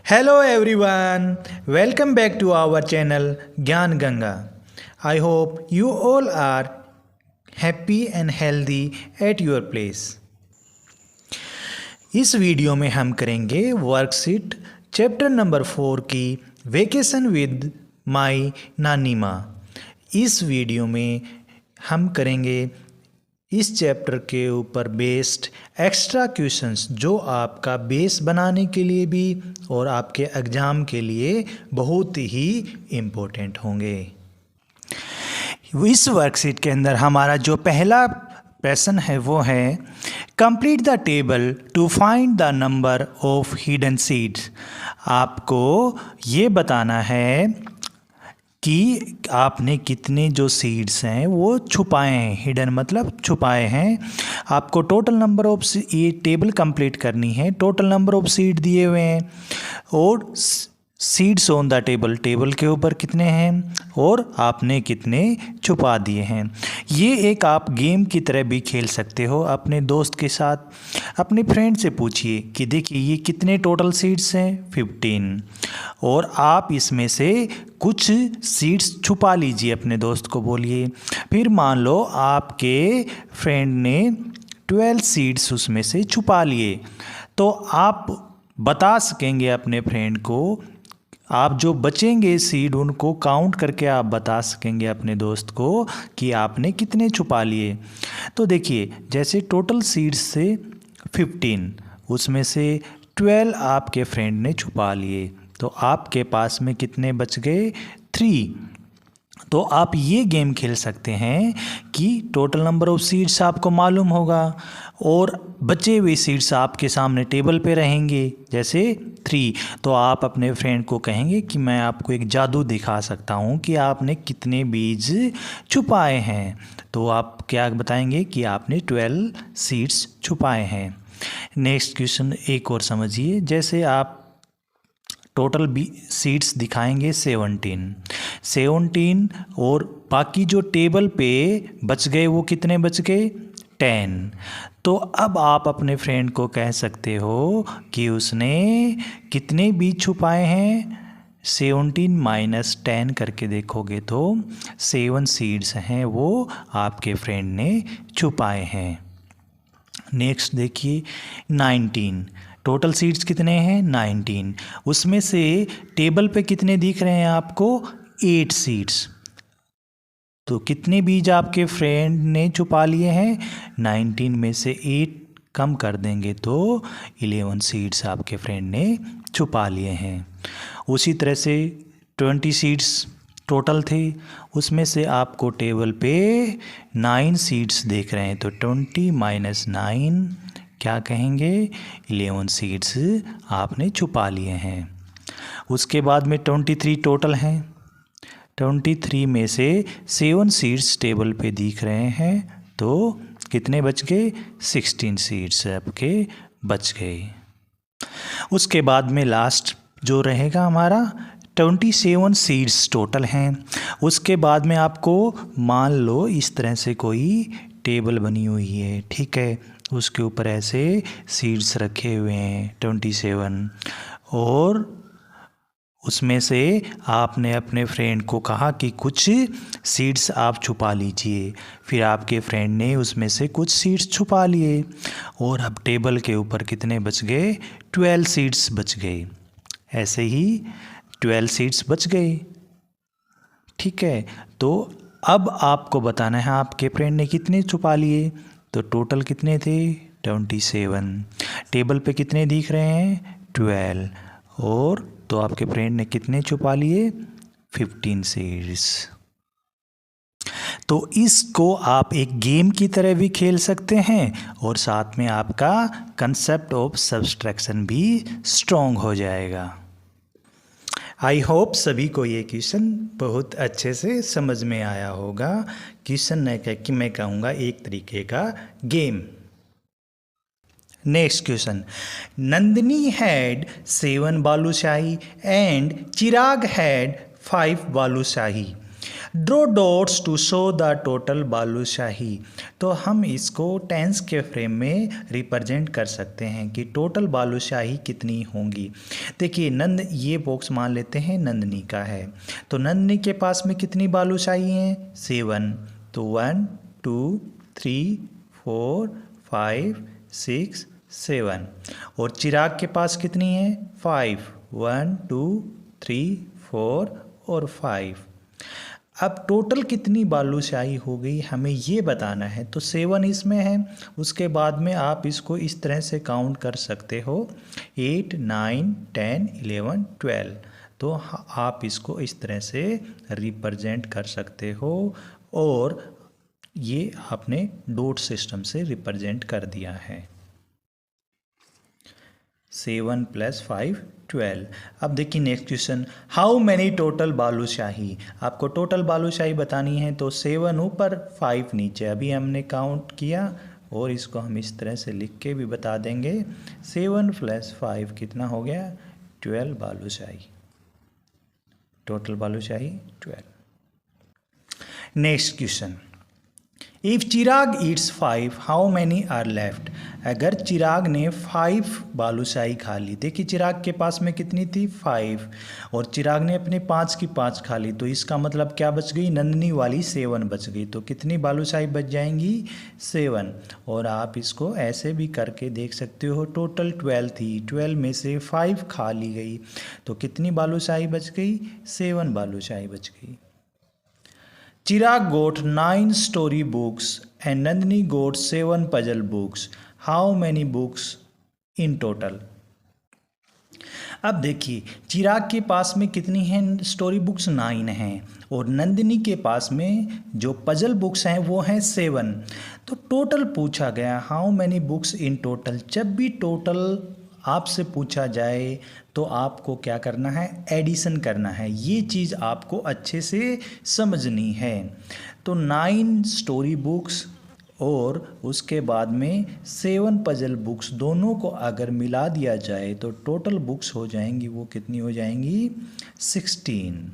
Hello everyone, welcome back to our channel Gyan Ganga. I hope you all are happy and healthy at your place. इस video में हम करेंगे worksheet chapter number 4 की vacation with my नानी माँ। इस video में हम करेंगे इस चैप्टर के ऊपर बेस्ड एक्स्ट्रा क्वेश्चंस जो आपका बेस बनाने के लिए भी और आपके एग्ज़ाम के लिए बहुत ही इम्पोर्टेंट होंगे। इस वर्कशीट के अंदर हमारा जो पहला प्रश्न है वो है complete the table to find the number of hidden seeds. आपको ये बताना है कि आपने कितने जो सीड्स हैं वो छुपाए हैं। हिडन मतलब छुपाए हैं। आपको टोटल नंबर ऑफ ये टेबल कंप्लीट करनी है। टोटल नंबर ऑफ सीड दिए हुए हैं और seeds on the table, table के ऊपर कितने हैं और आपने कितने छुपा दिए हैं। ये एक आप गेम की तरह भी खेल सकते हो अपने दोस्त के साथ। अपने फ्रेंड से पूछिए कि देखिए ये कितने टोटल सीड्स हैं, 15, और आप इसमें से कुछ सीड्स छुपा लीजिए। अपने दोस्त को बोलिए। फिर मान लो आपके फ्रेंड ने 12 सीड्स उसमें से छुपा लिए, तो आप बता सकेंगे अपने फ्रेंड को, आप जो बचेंगे सीड उनको काउंट करके आप बता सकेंगे अपने दोस्त को कि आपने कितने छुपा लिए। तो देखिए जैसे टोटल सीड्स से 15, उसमें से 12 आपके फ्रेंड ने छुपा लिए, तो आपके पास में कितने बच गए, 3। तो आप ये गेम खेल सकते हैं कि टोटल नंबर ऑफ सीड्स आपको मालूम होगा और बचे हुए सीड्स आपके सामने टेबल पे रहेंगे जैसे 3। तो आप अपने फ्रेंड को कहेंगे कि मैं आपको एक जादू दिखा सकता हूँ कि आपने कितने बीज छुपाए हैं। तो आप क्या बताएंगे कि आपने 12 सीड्स छुपाए हैं। नेक्स्ट क्वेश्चन एक और समझिए। जैसे आप टोटल सीड्स दिखाएंगे 17 और बाकी जो टेबल पे बच गए वो कितने बच गए, 10। तो अब आप अपने फ्रेंड को कह सकते हो कि उसने कितने बीज छुपाए हैं। 17 माइनस 10 करके देखोगे तो 7 सीड्स हैं वो आपके फ्रेंड ने छुपाए हैं। नेक्स्ट देखिए 19, टोटल सीड्स कितने हैं, 19। उसमें से टेबल पे कितने दिख रहे हैं आपको, 8 सीड्स। तो कितने बीज आपके फ्रेंड ने छुपा लिए हैं, 19 में से 8 कम कर देंगे तो 11 सीड्स आपके फ्रेंड ने छुपा लिए हैं। उसी तरह से 20 सीड्स टोटल थे, उसमें से आपको टेबल पे 9 सीड्स देख रहे हैं, तो 20 माइनस 9 क्या कहेंगे, 11 सीड्स आपने छुपा लिए हैं। उसके बाद में 23 टोटल हैं। 23 में से 7 सीड्स टेबल पे दिख रहे हैं, तो कितने बच गए, 16 सीड्स आपके बच गए। उसके बाद में लास्ट जो रहेगा हमारा 27 सीड्स टोटल हैं। उसके बाद में आपको मान लो इस तरह से कोई टेबल बनी हुई है, ठीक है, उसके ऊपर ऐसे सीड्स रखे हुए हैं 27, और उसमें से आपने अपने फ्रेंड को कहा कि कुछ सीड्स आप छुपा लीजिए। फिर आपके फ्रेंड ने उसमें से कुछ सीड्स छुपा लिए और अब टेबल के ऊपर कितने बच गए, 12 सीड्स बच गए। ऐसे ही 12 सीड्स बच गए, ठीक है। तो अब आपको बताना है आपके फ्रेंड ने कितने छुपा लिए। तो टोटल कितने थे, 27। टेबल पे कितने दिख रहे हैं, 12, और तो आपके फ्रेंड ने कितने छुपा लिए, 15 सीड्स। तो इसको आप एक गेम की तरह भी खेल सकते हैं और साथ में आपका कंसेप्ट ऑफ सब्सट्रैक्शन भी स्ट्रॉन्ग हो जाएगा। आई होप सभी को ये क्वेश्चन बहुत अच्छे से समझ में आया होगा। क्वेश्चन नहीं कह कि मैं कहूँगा एक तरीके का game. Next question, Nandini had 7 balushahi and Chirag had 5 balushahi. Draw dots to show the total balushahi. तो हम इसको टेंस के फ्रेम में रिप्रेजेंट कर सकते हैं कि टोटल बालूशाही कितनी होंगी। देखिए नंद, ये बॉक्स मान लेते हैं नंदनी का है, तो नंदनी के पास में कितनी बालूशाही हैं? 7। तो 1 2 3 4 5 6 7। और चिराग के पास कितनी है? 5। 1 2 3 4 और 5। अब टोटल कितनी बालूशाही हो गई हमें ये बताना है। तो 7 इसमें है, उसके बाद में आप इसको इस तरह से काउंट कर सकते हो 8 9 10 11 12। तो आप इसको इस तरह से रिप्रेजेंट कर सकते हो और ये आपने डॉट सिस्टम से रिप्रेजेंट कर दिया है। 7 + 5 12। अब देखिए next question, how many total balushahi. आपको टोटल बालूशाही बतानी है तो 7 ऊपर 5 नीचे। अभी हमने काउंट किया और इसको हम इस तरह से लिख के भी बता देंगे। 7 + 5 कितना हो गया? 12 balushahi. Total balushahi 12। Next question, if Chirag eats 5 how many are left. अगर चिराग ने 5 बालूशाही खा ली, देखिए चिराग के पास में कितनी थी? 5। और चिराग ने अपने 5 की 5 खा ली, तो इसका मतलब क्या बच गई? नंदनी वाली 7 बच गई। तो कितनी बालूशाही बच जाएंगी? 7। और आप इसको ऐसे भी करके देख सकते हो, टोटल 12 थी, 12 में से 5 खा ली गई, तो कितनी बालूशाही बच गई? 7 बालूशाही बच गई। Chirag got 9 story books and Nandini got 7 puzzle books. How many books in total? अब देखिए चिराग के पास में कितनी हैं स्टोरी बुक्स? 9 हैं। और नंदिनी के पास में जो पजल बुक्स हैं वो हैं 7। तो टोटल पूछा गया how many books in total. जब भी टोटल आपसे पूछा जाए तो आपको क्या करना है? एडिशन करना है। ये चीज़ आपको अच्छे से समझनी है। तो 9 स्टोरी बुक्स और उसके बाद में 7 पजल बुक्स, दोनों को अगर मिला दिया जाए तो टोटल बुक्स हो जाएंगी, वो कितनी हो जाएंगी? 16।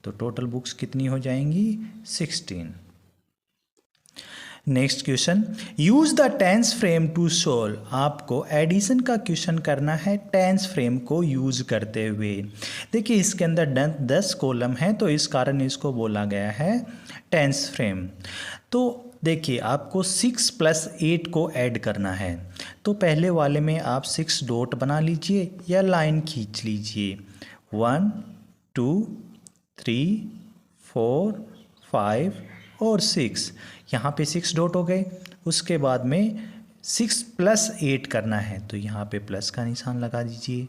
तो टोटल बुक्स कितनी हो जाएंगी? 16। Next question, use the tens frame to solve. आपको एडिशन का क्वेश्चन करना है टेंस फ्रेम को यूज करते हुए। देखिए इसके अंदर 10 कॉलम है, तो इस कारण इसको बोला गया है टेंस फ्रेम। तो देखिए आपको 6 + 8 को ऐड करना है। तो पहले वाले में आप 6 डॉट बना लीजिए या लाइन खींच लीजिए। 1 2 3 4 5 और 6। यहाँ पे 6 डॉट हो गए। उसके बाद में 6 + 8 करना है, तो यहाँ पे प्लस का निशान लगा दीजिए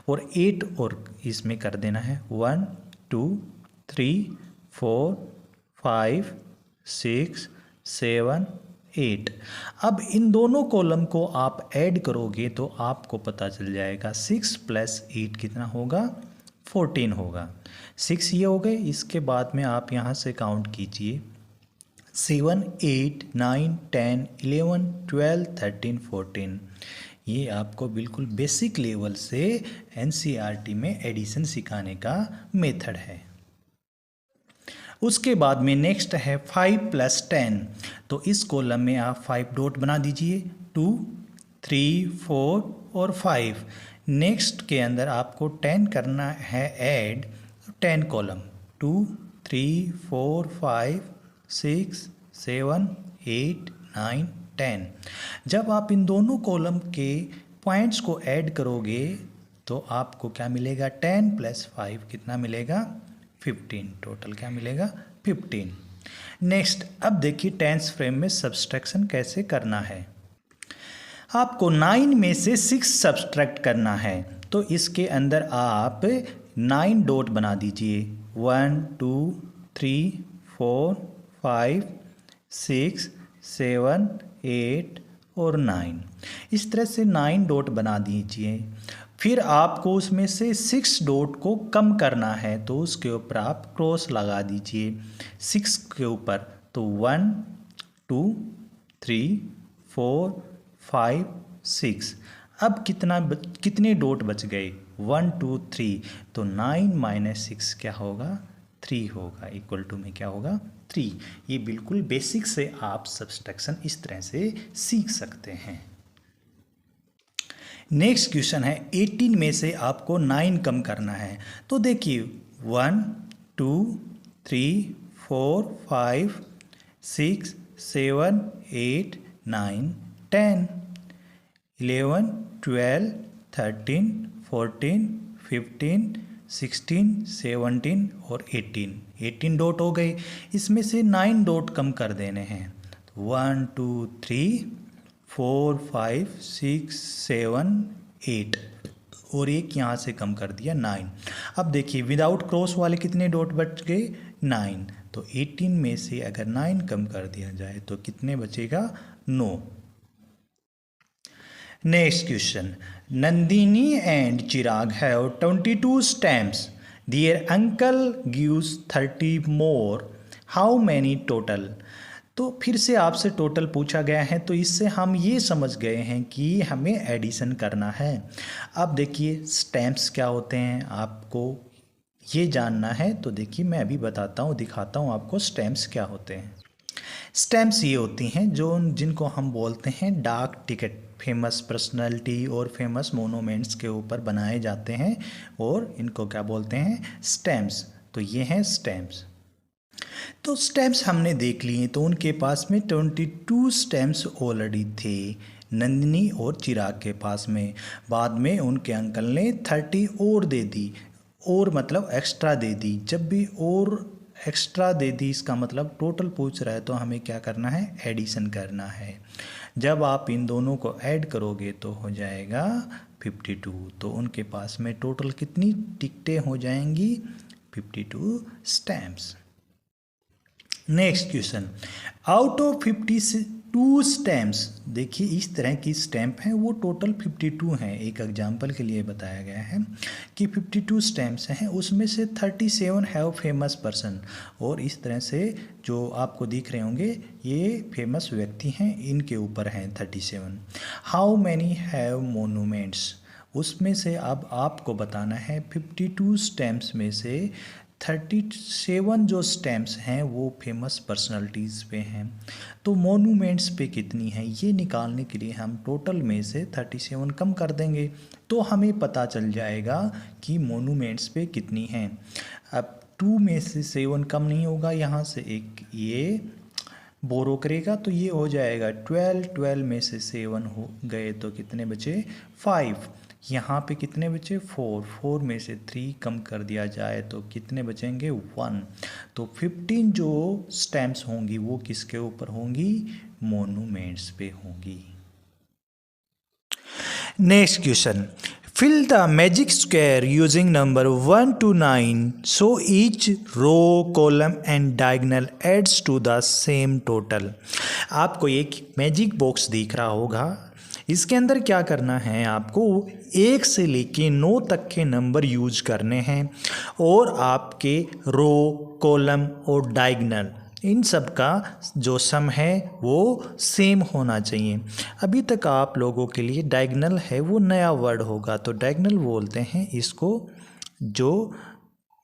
और 8 और इसमें कर देना है 1 2 3 4 5 6 7 8। अब इन दोनों कॉलम को आप ऐड करोगे तो आपको पता चल जाएगा 6 + 8 कितना होगा? 14 होगा। 6 ये हो गए। इसके बाद में आप यहाँ से काउंट कीजिए 7 8 9 10 11 12 13 14। ये आपको बिल्कुल बेसिक लेवल से एनसीईआरटी में एडिशन सिखाने का मेथड है। उसके बाद में नेक्स्ट है 5 + 10। तो इस कॉलम में आप 5 डॉट बना दीजिए, 2 3 4 और 5। नेक्स्ट के अंदर आपको 10 करना है ऐड, 10 कॉलम 2 3 4 5 6 7 8 9 10। जब आप इन दोनों कॉलम के पॉइंट्स को ऐड करोगे तो आपको क्या मिलेगा? 10 + 5 कितना मिलेगा? 15। टोटल क्या मिलेगा? 15। नेक्स्ट, अब देखिए टेंस फ्रेम में सब्सट्रैक्शन कैसे करना है। आपको 9 में से 6 सब्सट्रैक्ट करना है, तो इसके अंदर आप 9 डॉट बना दीजिए, 1 2 3 4 5 6 7 8 और 9। इस तरह से 9 डॉट बना दीजिए। फिर आपको उसमें से 6 डॉट को कम करना है, तो उसके ऊपर आप क्रॉस लगा दीजिए 6 के ऊपर। तो 1 2 3 4 5 6। अब कितने डॉट बच गए? 1 2 3। तो 9 - 6 क्या होगा? 3 होगा, इक्वल टू में क्या होगा 3। ये बिल्कुल बेसिक से आप सब्सट्रैक्शन इस तरह से सीख सकते हैं। नेक्स्ट क्वेश्चन है 18 में से आपको 9 कम करना है। तो देखिए 1 2 3 4 5 6 7 8 9 10 11 12 13 14 15 16 17 और 18 डॉट हो गए। इसमें से 9 डॉट कम कर देने हैं। 1 2 3 4 5 6 7 8 और एक यहाँ से कम कर दिया 9। अब देखिए विदाउट क्रॉस वाले कितने डॉट बच गए 9। तो 18 में से अगर 9 कम कर दिया जाए तो कितने बचेगा 9। Next question, Nandini and Chirag have 22 stamps, their uncle gives 30 more, how many total. तो फिर से आपसे टोटल पूछा गया है, तो इससे हम ये समझ गए हैं कि हमें एडिशन करना है। अब देखिए स्टैम्प्स क्या होते हैं आपको ये जानना है, तो देखिए मैं अभी बताता हूँ, दिखाता हूँ आपको स्टैम्प्स क्या होते हैं। स्टैम्प्स ये होती हैं जिनको हम बोलते हैं डाक टिकट, फेमस पर्सनालिटी और फेमस मोनूमेंट्स के ऊपर बनाए जाते हैं और इनको क्या बोलते हैं स्टैम्प्स। तो ये हैं स्टैम्प्स। तो स्टैम्प्स हमने देख लिए, तो उनके पास में 22 स्टैम्प्स ऑलरेडी थे नंदिनी और चिराग के पास में। बाद में उनके अंकल ने 30 और दे दी, और मतलब एक्स्ट्रा दे दी। जब भी और एक्स्ट्रा दे दी इसका मतलब टोटल पूछ रहा है, तो हमें क्या करना है एडिशन करना है। जब आप इन दोनों को ऐड करोगे तो हो जाएगा 52। तो उनके पास में टोटल कितनी टिकटें हो जाएंगी 52 stamps. Next question, out of 52 stamps, देखिए इस तरह की स्टैम्प हैं वो टोटल 52 हैं। एक एग्जांपल के लिए बताया गया है कि 52 स्टैम्प्स हैं, उसमें से 37 हैव फेमस पर्सन, और इस तरह से जो आपको दिख रहे होंगे ये फेमस व्यक्ति हैं, इनके ऊपर हैं 37। हाउ मैनी हैव मोनूमेंट्स, उसमें से अब आपको बताना है 52 स्टैम्प्स में से 37 जो स्टैम्प्स हैं वो फेमस पर्सनालिटीज़ पे हैं। तो मोनूमेंट्स पे कितनी हैं ये निकालने के लिए हम टोटल में से 37 कम कर देंगे, तो हमें पता चल जाएगा कि मोनूमेंट्स पे कितनी हैं। अब 2 में से 7 कम नहीं होगा, यहाँ से एक ये बोरो करेगा तो ये हो जाएगा 12 में से 7 हो गए तो कितने बचे 5। यहाँ पे कितने बचे 4 में से 3 कम कर दिया जाए तो कितने बचेंगे 1। तो 15 जो स्टैम्प्स होंगी वो किसके ऊपर होंगी मोनूमेंट्स पे होंगी। Next question, fill the magic square using number 1 to 9 so each row column and diagonal adds to the same total। आपको एक मैजिक बॉक्स दिख रहा होगा, इसके अंदर क्या करना है आपको 1 से लेके 9 तक के नंबर यूज करने हैं और आपके रो कॉलम और डायगोनल इन सब का जो सम है वो सेम होना चाहिए। अभी तक आप लोगों के लिए डायगोनल है वो नया वर्ड होगा, तो डायगोनल बोलते हैं इसको। जो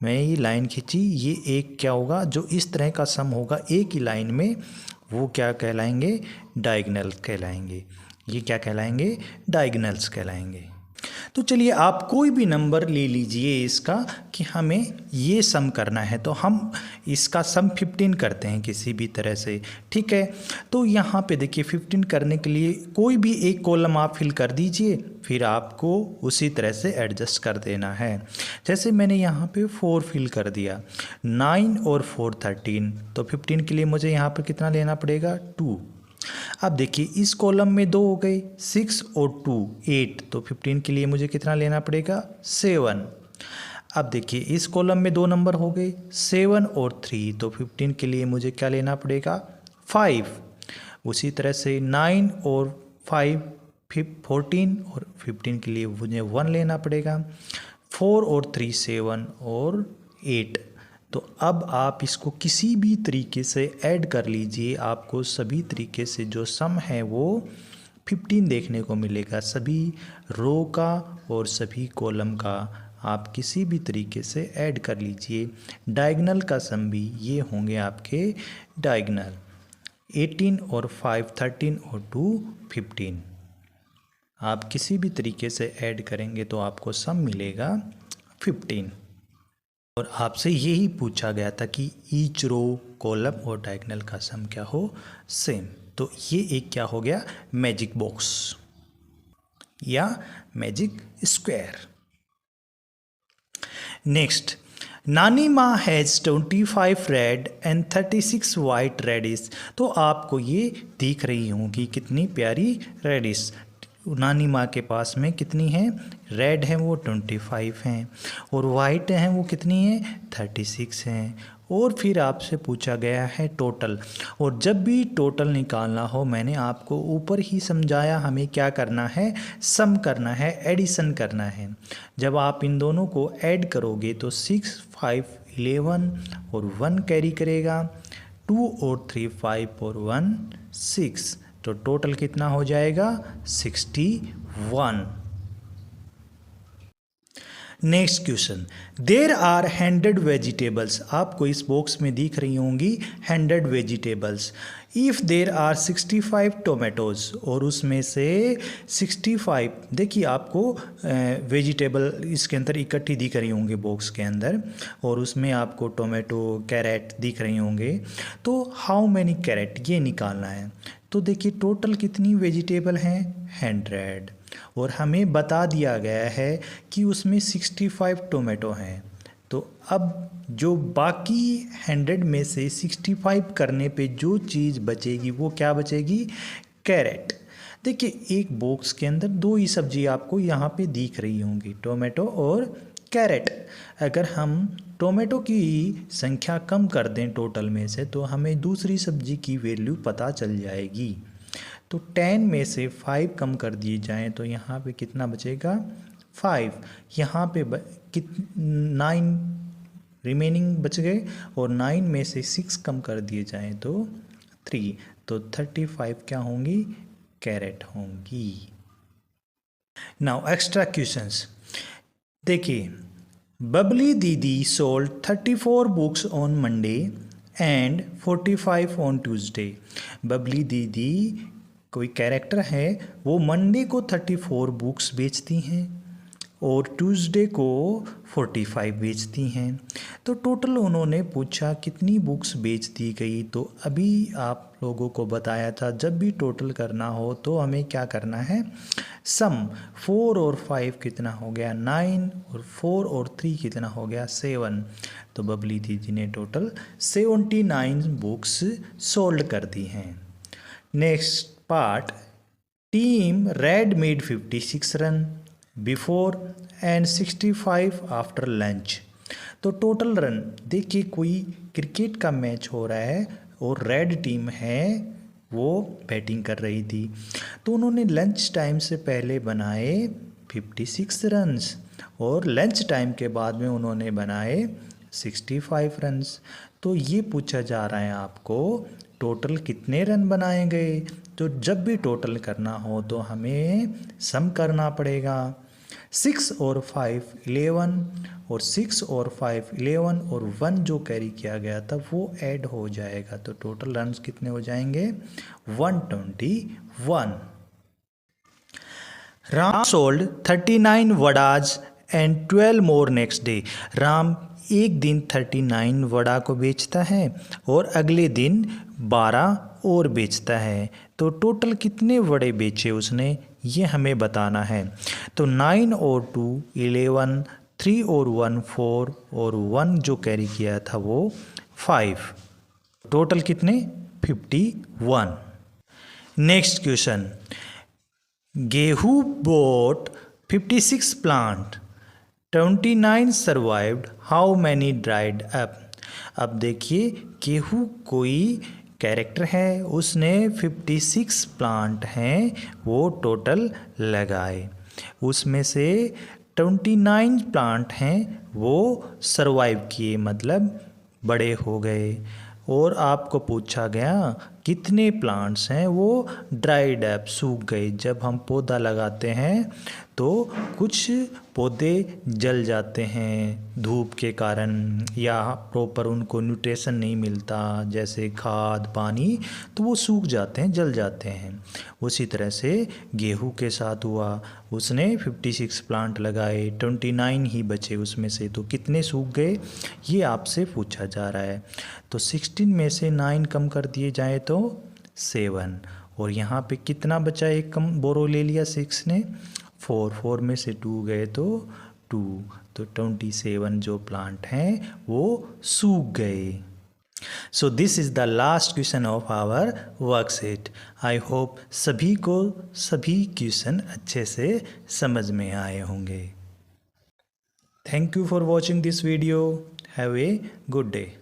मैं ये लाइन खींची ये एक क्या होगा जो इस तरह का सम होगा एक ही लाइन में, वो क्या कहलाएंगे डायगोनल कहलाएंगे। ये क्या कहलाएंगे डायगोनल्स कहलाएंगे। तो चलिए आप कोई भी नंबर ले लीजिए इसका कि हमें ये सम करना है, तो हम इसका सम 15 करते हैं किसी भी तरह से, ठीक है। तो यहाँ पे देखिए 15 करने के लिए कोई भी एक कॉलम आप फिल कर दीजिए, फिर आपको उसी तरह से एडजस्ट कर देना है। जैसे मैंने यहाँ पे 4 फिल कर दिया, 9 और 4 13, तो 15 के लिए मुझे यहाँ पर कितना लेना पड़ेगा 2। अब देखिए इस कॉलम में 2 हो गए 6 और 2 8, तो 15 के लिए मुझे कितना लेना पड़ेगा 7। अब देखिए इस कॉलम में 2 नंबर हो गए 7 और 3, तो 15 के लिए मुझे क्या लेना पड़ेगा 5। उसी तरह से 9 और 5 14 और 15 के लिए मुझे 1 लेना पड़ेगा। 4 और 3 7 और 8। तो अब आप इसको किसी भी तरीके से ऐड कर लीजिए, आपको सभी तरीके से जो सम है वो 15 देखने को मिलेगा, सभी रो का और सभी कॉलम का आप किसी भी तरीके से ऐड कर लीजिए। डायगनल का सम भी ये होंगे आपके डायगनल 18 और 5 13 और 2 15। आप किसी भी तरीके से ऐड करेंगे तो आपको सम मिलेगा 15। और आपसे यही पूछा गया था कि ईच रो कॉलम और डायगोनल का सम क्या हो, सेम। तो ये एक क्या हो गया, मैजिक बॉक्स या मैजिक स्क्वायर। नेक्स्ट, नानी माँ has 25 red and 36 white radish. तो आपको ये दिख रही होंगी कितनी प्यारी रेडिश। नानी माँ के पास में कितनी है, रेड है वो 25 हैं और वाइट हैं वो कितनी है 36 हैं। और फिर आपसे पूछा गया है टोटल, और जब भी टोटल निकालना हो मैंने आपको ऊपर ही समझाया हमें क्या करना है, सम करना है, एडिशन करना है। जब आप इन दोनों को ऐड करोगे तो 6 5 11 और 1 कैरी करेगा, 2 और 3 5 और 1 6, तो टोटल कितना हो जाएगा 61। Next question, there are 100 vegetables. आपको इस बॉक्स में दिख रही होंगी 100 vegetables. If there are 65 tomatoes, और उसमें से 65, देखिए आपको वेजिटेबल इसके अंदर इकट्ठी दिख रही होंगे बॉक्स के अंदर, और उसमें आपको टोमेटो कैरेट दिख रही होंगे। तो हाउ मैनी कैरेट ये निकालना है। तो देखिए टोटल कितनी वेजिटेबल हैं 100, और हमें बता दिया गया है कि उसमें 65 टोमेटो हैं। तो अब जो बाकी 100 में से 65 करने पे जो चीज़ बचेगी वो क्या बचेगी, कैरेट। देखिए एक बॉक्स के अंदर दो ही सब्जी आपको यहाँ पे दिख रही होंगी, टोमेटो और कैरेट। अगर हम टोमेटो की संख्या कम कर दें टोटल में से तो हमें दूसरी सब्जी की वैल्यू पता चल जाएगी। तो 10 में से 5 कम कर दिए जाएं तो यहाँ पे कितना बचेगा 5, यहाँ पे 9 रिमेनिंग बच गए, और 9 में से 6 कम कर दिए जाएं तो 3, तो 35 क्या होंगी, कैरेट होंगी। नाउ एक्स्ट्रा क्वेश्चंस देखिए, बबली दीदी sold 34 books on Monday and 45 on Tuesday. Babli दीदी कोई कैरेक्टर है, वो मंडे को 34 बुक्स बेचती हैं और ट्यूसडे को 45 बेचती हैं। तो टोटल उन्होंने पूछा कितनी बुक्स बेच दी गई। तो अभी आप लोगों को बताया था जब भी टोटल करना हो तो हमें क्या करना है, सम। 4 और 5 कितना हो गया 9, और 4 और 3 कितना हो गया 7। तो बबली दीदी ने टोटल 79 बुक्स सोल्ड कर दी हैं। Next part, team red made 56 run before and 65 after lunch. तो टोटल रन देखिए, कोई क्रिकेट का मैच हो रहा है और रेड टीम है वो बैटिंग कर रही थी, तो उन्होंने लंच टाइम से पहले बनाए 56 रन्स और लंच टाइम के बाद में उन्होंने बनाए 65 रन्स। तो ये पूछा जा रहा है आपको टोटल कितने रन बनाए गए। तो जब भी टोटल करना हो तो हमें सम करना पड़ेगा। 6 और 5 11, और 6 और 5 11 और 1 जो कैरी किया गया था वो ऐड हो जाएगा, तो टोटल रन्स कितने हो जाएंगे 121। Ram sold 39 vadas and 12 more next day. Ram एक दिन 39 वड़ा को बेचता है और अगले दिन 12 और बेचता है। तो टोटल कितने वड़े बेचे उसने ये हमें बताना है। तो 9 और 2 11, 3 और 1 4, और 1 जो कैरी किया था वो 5। टोटल कितने 51। नेक्स्ट क्वेश्चन, गेहूं boat 56 plant, 29 survived, how many dried up. अब देखिए गेहूं कोई कैरेक्टर है, उसने 56 प्लांट हैं वो टोटल लगाए, उसमें से 29 प्लांट हैं वो सरवाइव किए मतलब बड़े हो गए। और आपको पूछा गया कितने प्लांट्स हैं वो ड्राइड अप सूख गए। जब हम पौधा लगाते हैं तो कुछ पौधे जल जाते हैं धूप के कारण या प्रॉपर उनको न्यूट्रिशन नहीं मिलता जैसे खाद पानी, तो वो सूख जाते हैं, जल जाते हैं। उसी तरह से गेहूं के साथ हुआ, उसने 56 प्लांट लगाए, 29 ही बचे उसमें से, तो कितने सूख गए ये आपसे पूछा जा रहा है। तो 16 में से 9 कम कर दिए जाए तो 7, और यहाँ पे कितना बचा, एक कम बोरो ले लिया 6 ने, 4 में से 2 गए तो 2, तो 27 जो प्लांट हैं वो सूख गए। So this is the last question of our worksheet. I hope सभी को सभी क्वेश्चन अच्छे से समझ में आए होंगे। Thank you for watching this video. Have a good day.